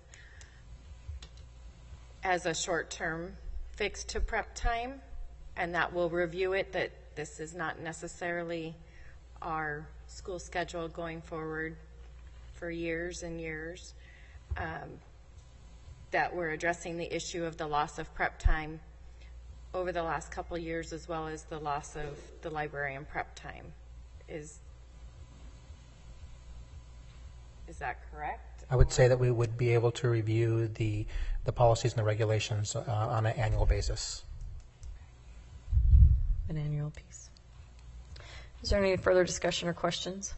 as a short-term fix to prep time, and that we'll review it, that this is not necessarily our school schedule going forward for years and years, that we're addressing the issue of the loss of prep time over the last couple years, as well as the loss of the librarian prep time. Is that correct? I would say that we would be able to review the policies and the regulations on an annual basis. An annual piece. Is there any further discussion or questions?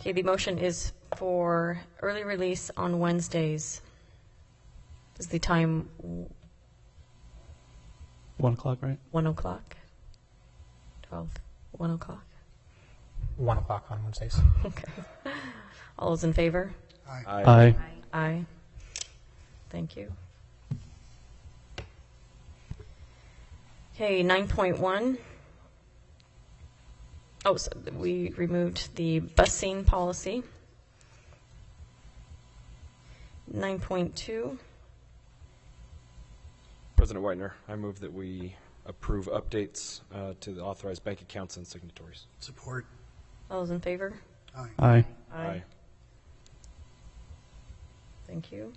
Okay, the motion is for early release on Wednesdays. Is the time 1 o'clock, right? 1 o'clock? 12, 1 o'clock? 1 o'clock on Wednesdays. Okay. All those in favor? Aye. Aye. Aye. Thank you. Okay, 9.1. Oh, so we removed the busing policy. 9.2. President Whitener, I move that we approve updates to the authorized bank accounts and signatories. Support. All those in favor? Aye. Aye. Aye. Thank you.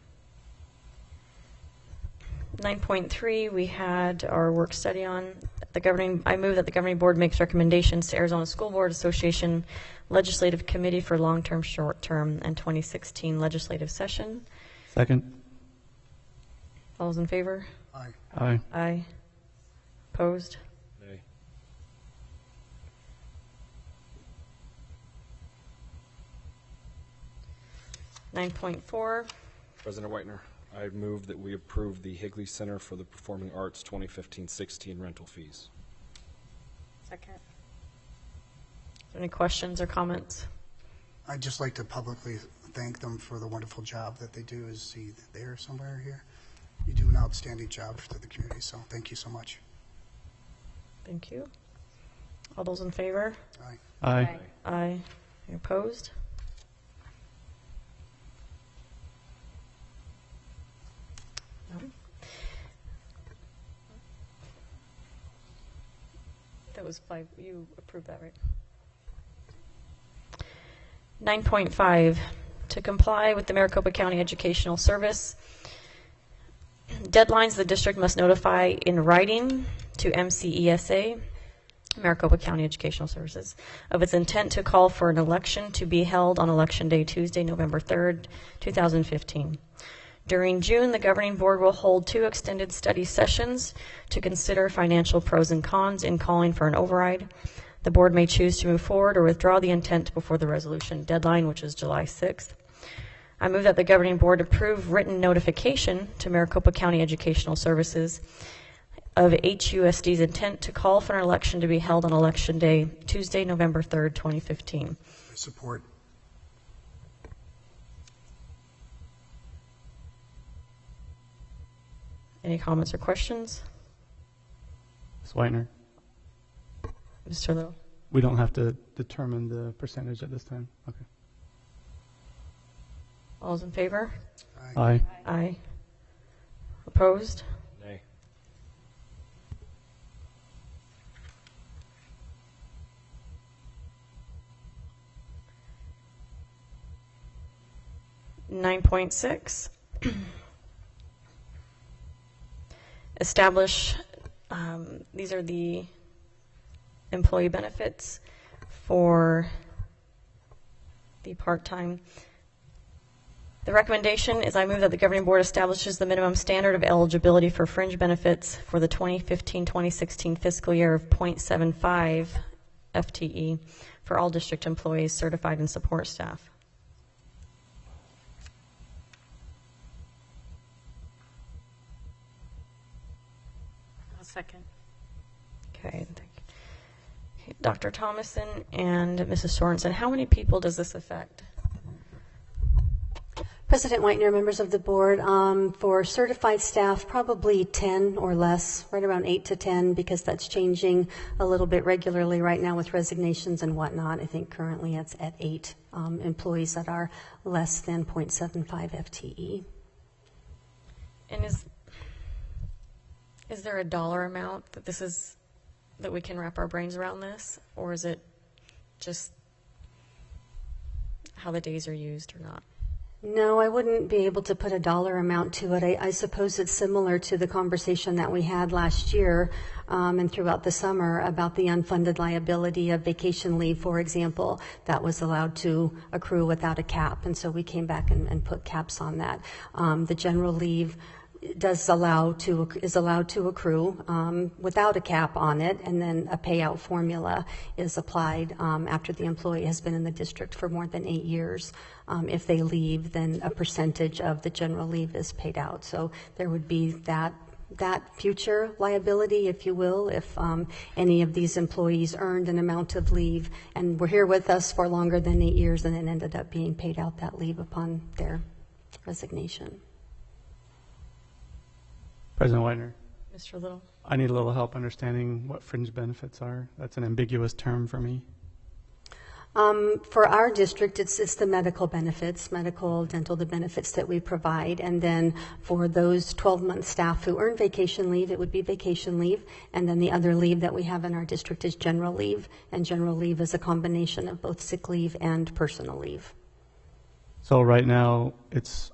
9.3, we had our work study on the governing. I move that the governing board makes recommendations to Arizona School Board Association Legislative Committee for Long-Term, Short-Term, and 2016 legislative session. Second. All those in favor? Aye. Aye. Aye. Opposed? Nay. Nine 9.4. President Whitener, I move that we approve the Higley Center for the Performing Arts 2015-16 rental fees. Second. Is there any questions or comments? I'd just like to publicly thank them for the wonderful job that they do. Is he there somewhere here? You do an outstanding job for the community, so thank you so much. Thank you. All those in favor? Aye. Aye. Aye. Any opposed? No. That was 5. You approved that, right? 9.5, to comply with the Maricopa County Educational Service deadlines, the district must notify in writing to MCESA, Maricopa County Educational Services, of its intent to call for an election to be held on Election Day, Tuesday, November 3rd, 2015. During June, the governing board will hold 2 extended study sessions to consider financial pros and cons in calling for an override. The board may choose to move forward or withdraw the intent before the resolution deadline, which is July 6th. I move that the governing board approve written notification to Maricopa County Educational Services of HUSD's intent to call for an election to be held on Election Day, Tuesday, November 3rd, 2015. Support. Any comments or questions? Ms. Whitener, Mr. Little? we don't have to determine the percentage at this time. Okay. All those in favor? Aye. Aye. Opposed? Nay. Nine 9.6. Establish, these are the employee benefits for the part-time. The recommendation is I move that the governing board establishes the minimum standard of eligibility for fringe benefits for the 2015-2016 fiscal year of 0.75 FTE for all district employees, certified, and support staff. I'll second. Okay, thank you. Okay, Dr. Thomason and Mrs. Sorensen, how many people does this affect? President Whitener, members of the board, for certified staff, probably 10 or less, right around 8 to 10, because that's changing a little bit regularly right now with resignations and whatnot. I think currently it's at 8 employees that are less than 0.75 FTE. And is there a dollar amount that we can wrap our brains around this, or is it just how the days are used or not? No, I wouldn't be able to put a dollar amount to it. I suppose it's similar to the conversation that we had last year and throughout the summer about the unfunded liability of vacation leave, for example, that was allowed to accrue without a cap. And so we came back and put caps on that. The general leave is allowed to accrue without a cap on it, and then a payout formula is applied after the employee has been in the district for more than 8 years. If they leave, then a percentage of the general leave is paid out. So there would be that future liability, if you will, if any of these employees earned an amount of leave and were here with us for longer than 8 years and then ended up being paid out that leave upon their resignation. President Whitener. Mr. Little. I need a little help understanding what fringe benefits are. That's an ambiguous term for me. For our district, it's the medical benefits, medical, dental, the benefits that we provide. And then for those 12-month staff who earn vacation leave, it would be vacation leave. And then the other leave that we have in our district is general leave. And general leave is a combination of both sick leave and personal leave. So right now, it's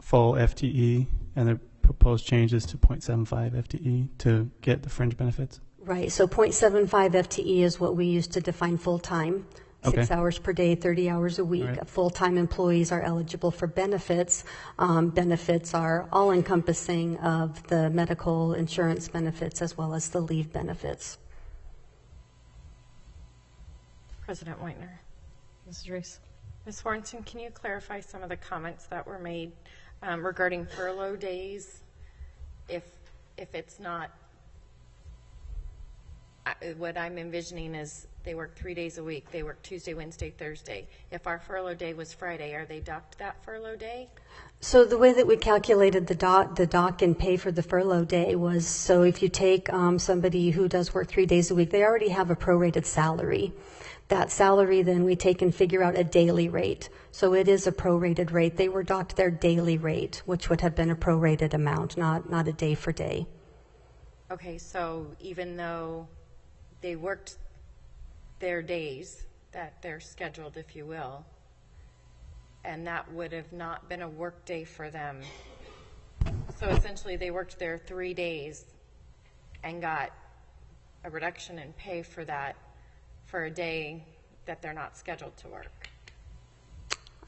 full FTE, and the proposed changes to 0.75 FTE to get the fringe benefits? Right. So 0.75 FTE is what we use to define full-time. 6 hours per day, 30 hours a week. Right. Full-time employees are eligible for benefits. Benefits are all-encompassing of the medical insurance benefits as well as the leave benefits. President Whitener. Mrs. Reese. Ms. Warrenson, can you clarify some of the comments that were made regarding furlough days? If it's not, what I'm envisioning is they work 3 days a week. They work Tuesday, Wednesday, Thursday. If our furlough day was Friday, are they docked that furlough day? So the way that we calculated the dock and pay for the furlough day was, so if you take somebody who does work 3 days a week, they already have a prorated salary. That salary, then we take and figure out a daily rate. So it is a prorated rate. They were docked their daily rate, which would have been a prorated amount, not a day for day. Okay, so even though they worked their days that they're scheduled, if you will, and that would have not been a work day for them. So essentially they worked their 3 days and got a reduction in pay for that for a day that they're not scheduled to work.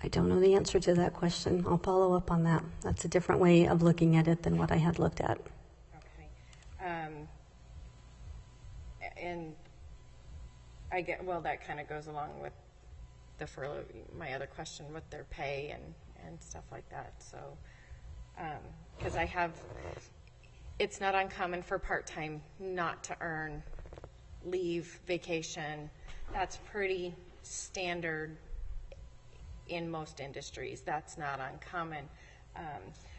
I don't know the answer to that question. I'll follow up on that. That's a different way of looking at it than what I had looked at. Okay. And I get, well, that kind of goes along with the furlough, my other question with their pay and stuff like that. So, because it's not uncommon for part-time not to earn leave, vacation. That's pretty standard in most industries. That's not uncommon.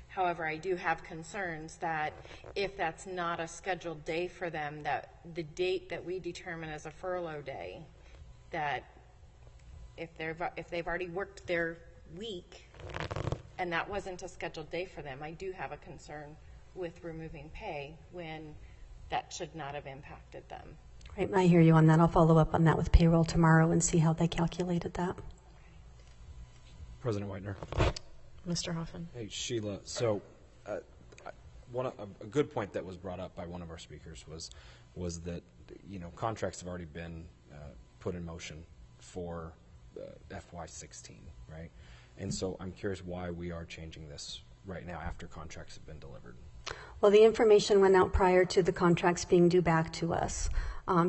However, I do have concerns that if that's not a scheduled day for them, that the date that we determine as a furlough day, that if they've already worked their week and that wasn't a scheduled day for them, I do have a concern with removing pay when that should not have impacted them. Right, I hear you on that. I'll follow up on that with payroll tomorrow and see how they calculated that. President Whitener. Mr. Hoffman. Hey, Sheila. So a good point that was brought up by one of our speakers was that, you know, contracts have already been put in motion for FY16, right? And so I'm curious why we are changing this right now after contracts have been delivered. Well, the information went out prior to the contracts being due back to us.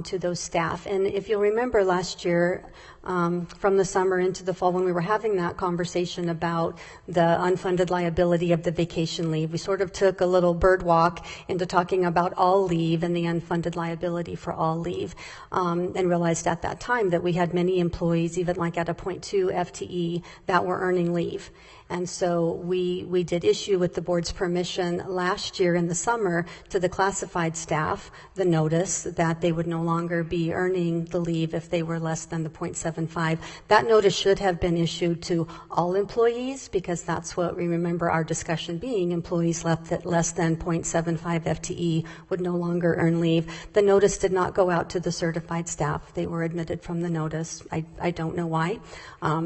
to those staff. And if you'll remember last year, from the summer into the fall, when we were having that conversation about the unfunded liability of the vacation leave, we sort of took a little bird walk into talking about all leave and the unfunded liability for all leave, and realized at that time that we had many employees, even like at a 0.2 FTE, that were earning leave. And so we did issue, with the board's permission last year in the summer, to the classified staff the notice that they would no longer be earning the leave if they were less than the 0.75. That notice should have been issued to all employees, because that's what we remember our discussion being. Employees left at less than 0.75 FTE would no longer earn leave. The notice did not go out to the certified staff. They were omitted from the notice. I don't know why.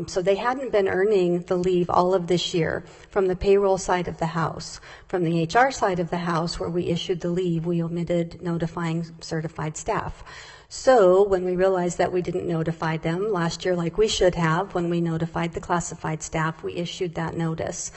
So they hadn't been earning the leave all of this year. From the payroll side of the house. From the HR side of the house, where we issued the leave, we omitted notifying certified staff. So when we realized that we didn't notify them last year like we should have, when we notified the classified staff, we issued that notice.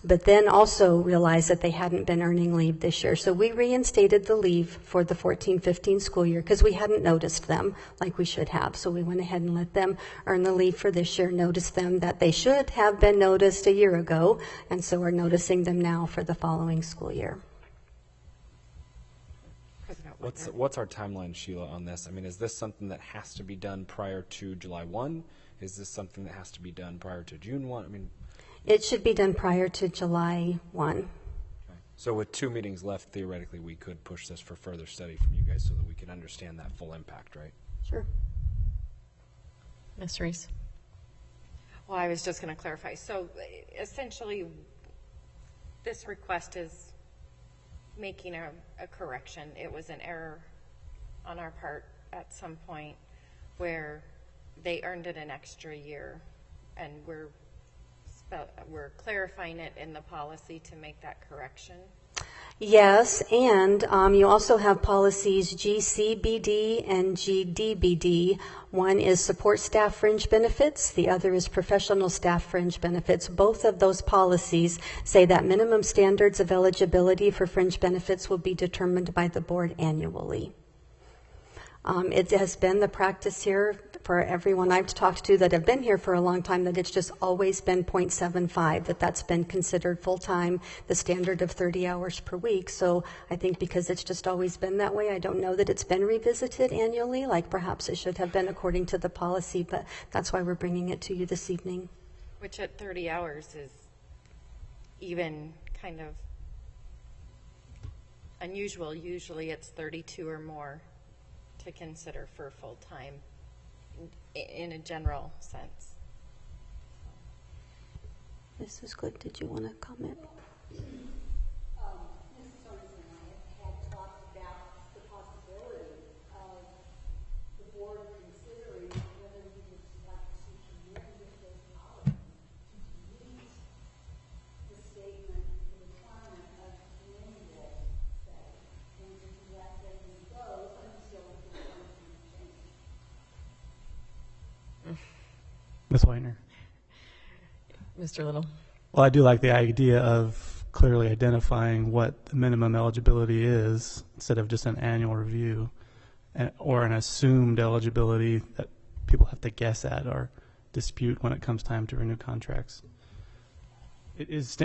But then also realized that they hadn't been earning leave this year. So we reinstated the leave for the 14-15 school year because we hadn't noticed them like we should have. So we went ahead and let them earn the leave for this year, noticed them that they should have been noticed a year ago, and so we're noticing them now for the following school year. What's our timeline, Sheila, on this? I mean, is this something that has to be done prior to July 1? Is this something that has to be done prior to June 1? I mean, it should be done prior to July 1. Okay. So with 2 meetings left, theoretically, we could push this for further study from you guys so that we can understand that full impact, right? Sure. Ms. Reese? Well, I was just going to clarify. So essentially, this request is making a correction. It was an error on our part at some point where they earned it an extra year, and we're clarifying it in the policy to make that correction. Yes, and you also have policies GCBD and GDBD. One is support staff fringe benefits. The other is professional staff fringe benefits. Both of those policies say that minimum standards of eligibility for fringe benefits will be determined by the board annually. It has been the practice here for everyone I've talked to that have been here for a long time that it's just always been 0.75, that's been considered full-time, the standard of 30 hours per week. So I think because it's just always been that way, I don't know that it's been revisited annually, like perhaps it should have been according to the policy, but that's why we're bringing it to you this evening. Which at 30 hours is even kind of unusual. Usually it's 32 or more to consider for full-time in a general sense. This is good. Did you want to comment? Mrs. Sorensen and I had talked about the possibility of the board considering whether we would like to amend those policies to meet the statement, the requirement of annual stay, and to let them go until the Ms. Whitener. Mr. Little? Well, I do like the idea of clearly identifying what the minimum eligibility is instead of just an annual review or an assumed eligibility that people have to guess at or dispute when it comes time to renew contracts. It is,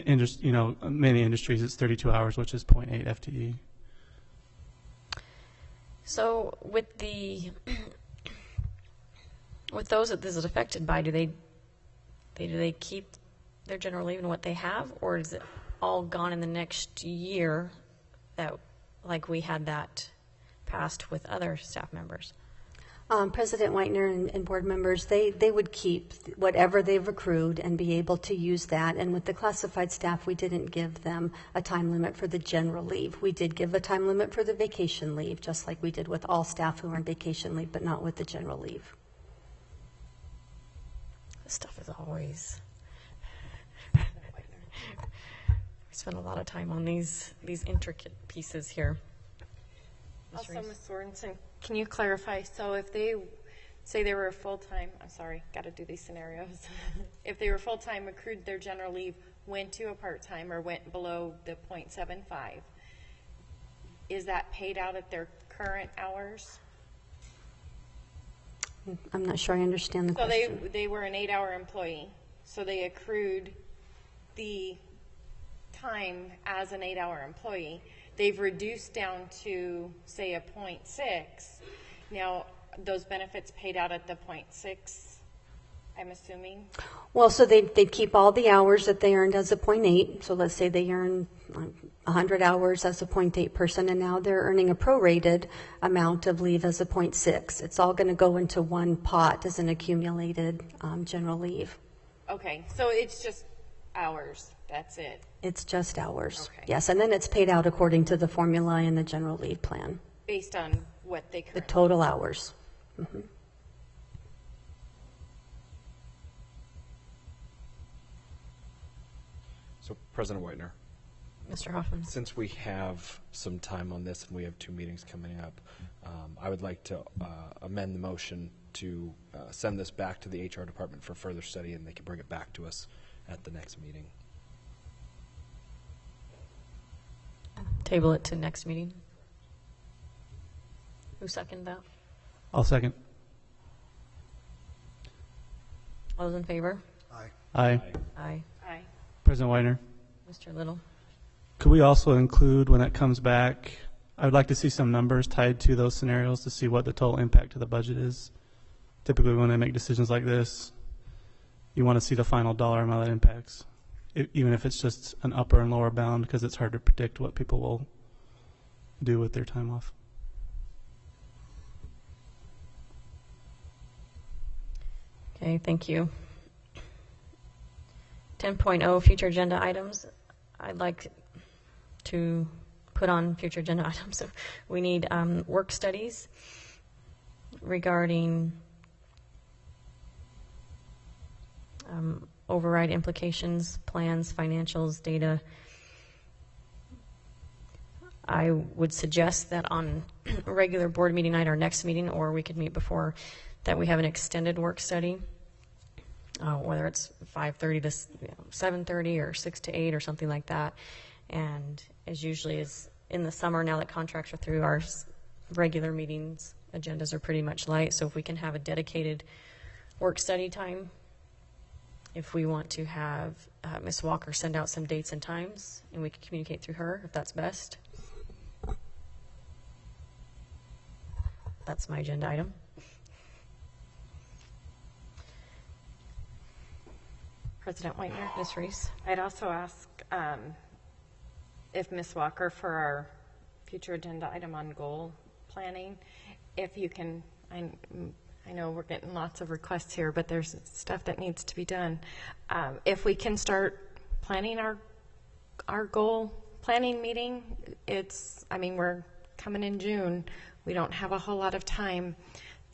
many industries it's 32 hours, which is 0.8 FTE. So with those that this is affected by, do they keep their general leave and what they have, or is it all gone in the next year that, like we had that passed with other staff members? President Whitener and board members, they would keep whatever they've accrued and be able to use that. And with the classified staff, we didn't give them a time limit for the general leave. We did give a time limit for the vacation leave, just like we did with all staff who are on vacation leave, but not with the general leave. This stuff is always... We spend a lot of time on these intricate pieces here. Also, Ms. Sorensen, can you clarify? So if they say they were full-time, I'm sorry, got to do these scenarios. If they were full-time, accrued their general leave, went to a part-time or went below the 0.75, is that paid out at their current hours? I'm not sure I understand the So question. they were an 8-hour employee, so they accrued the time as an 8-hour employee. They've reduced down to, say, a 0.6. Now, those benefits paid out at the 0.6, I'm assuming? Well, so they'd keep all the hours that they earned as a 0.8. So let's say they earn 100 hours as a 0.8 person, and now they're earning a prorated amount of leave as a 0.6. It's all going to go into one pot as an accumulated general leave. Okay, so it's just hours, that's it? It's just hours. Okay. Yes, and then it's paid out according to the formula in the general leave plan. Based on what they The currently... total hours. Mm-hmm. So, President Whitener. Mr. Hoffman. Since we have some time on this and we have 2 meetings coming up, I would like to amend the motion to send this back to the HR department for further study, and they can bring it back to us at the next meeting. Table it to next meeting. Who seconded that? I'll second. All those in favor? Aye. Aye. Aye. President Weiner, Mr. Little? could we also include, when it comes back, I would like to see some numbers tied to those scenarios to see what the total impact to the budget is. Typically, when I make decisions like this, you want to see the final dollar amount that impacts, even if it's just an upper and lower bound, because it's hard to predict what people will do with their time off. Okay, thank you. 10.0 future agenda items. I'd like to put on future agenda items. So we need work studies regarding override implications, plans, financials, data. I would suggest that on a regular board meeting night, our next meeting, or we could meet before, that we have an extended work study, whether it's 5:30 to 7:30 or 6 to 8 or something like that. And as usually is in the summer, now that contracts are through, our regular meetings agendas are pretty much light. So if we can have a dedicated work study time, if we want to have Ms. Walker send out some dates and times, and we can communicate through her, if that's best. That's my agenda item. President Whitener? Ms. Reese? I'd also ask if Ms. Walker, for our future agenda item on goal planning, if you can, I know we're getting lots of requests here, but there's stuff that needs to be done. If we can start planning our goal planning meeting, we're coming in June. We don't have a whole lot of time.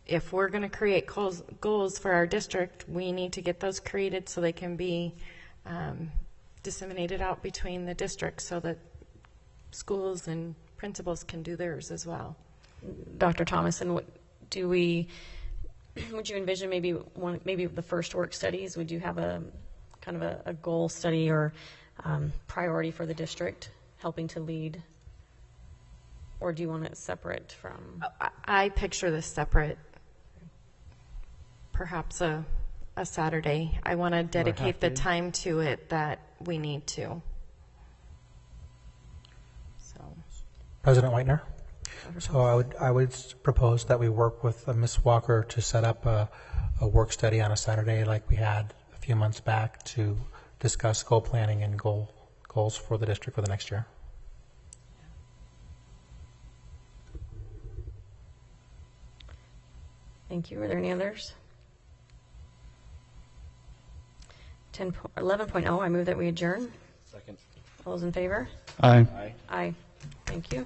If we're going to create goals for our district, we need to get those created so they can be disseminated out between the districts so that schools and principals can do theirs as well. Dr. Thomason, would you envision maybe the first work studies, would you have a kind of a goal study or priority for the district helping to lead? Or do you want it separate from? I picture this separate, perhaps a Saturday. I want to dedicate the time to it that we need to. So, President Whitener. So I would propose that we work with Ms. Walker to set up a work study on a Saturday like we had a few months back to discuss goal planning and goals for the district for the next year. Thank you. Are there any others? 11.0, I move that we adjourn. Second. All those in favor? Aye. Aye. Aye. Thank you.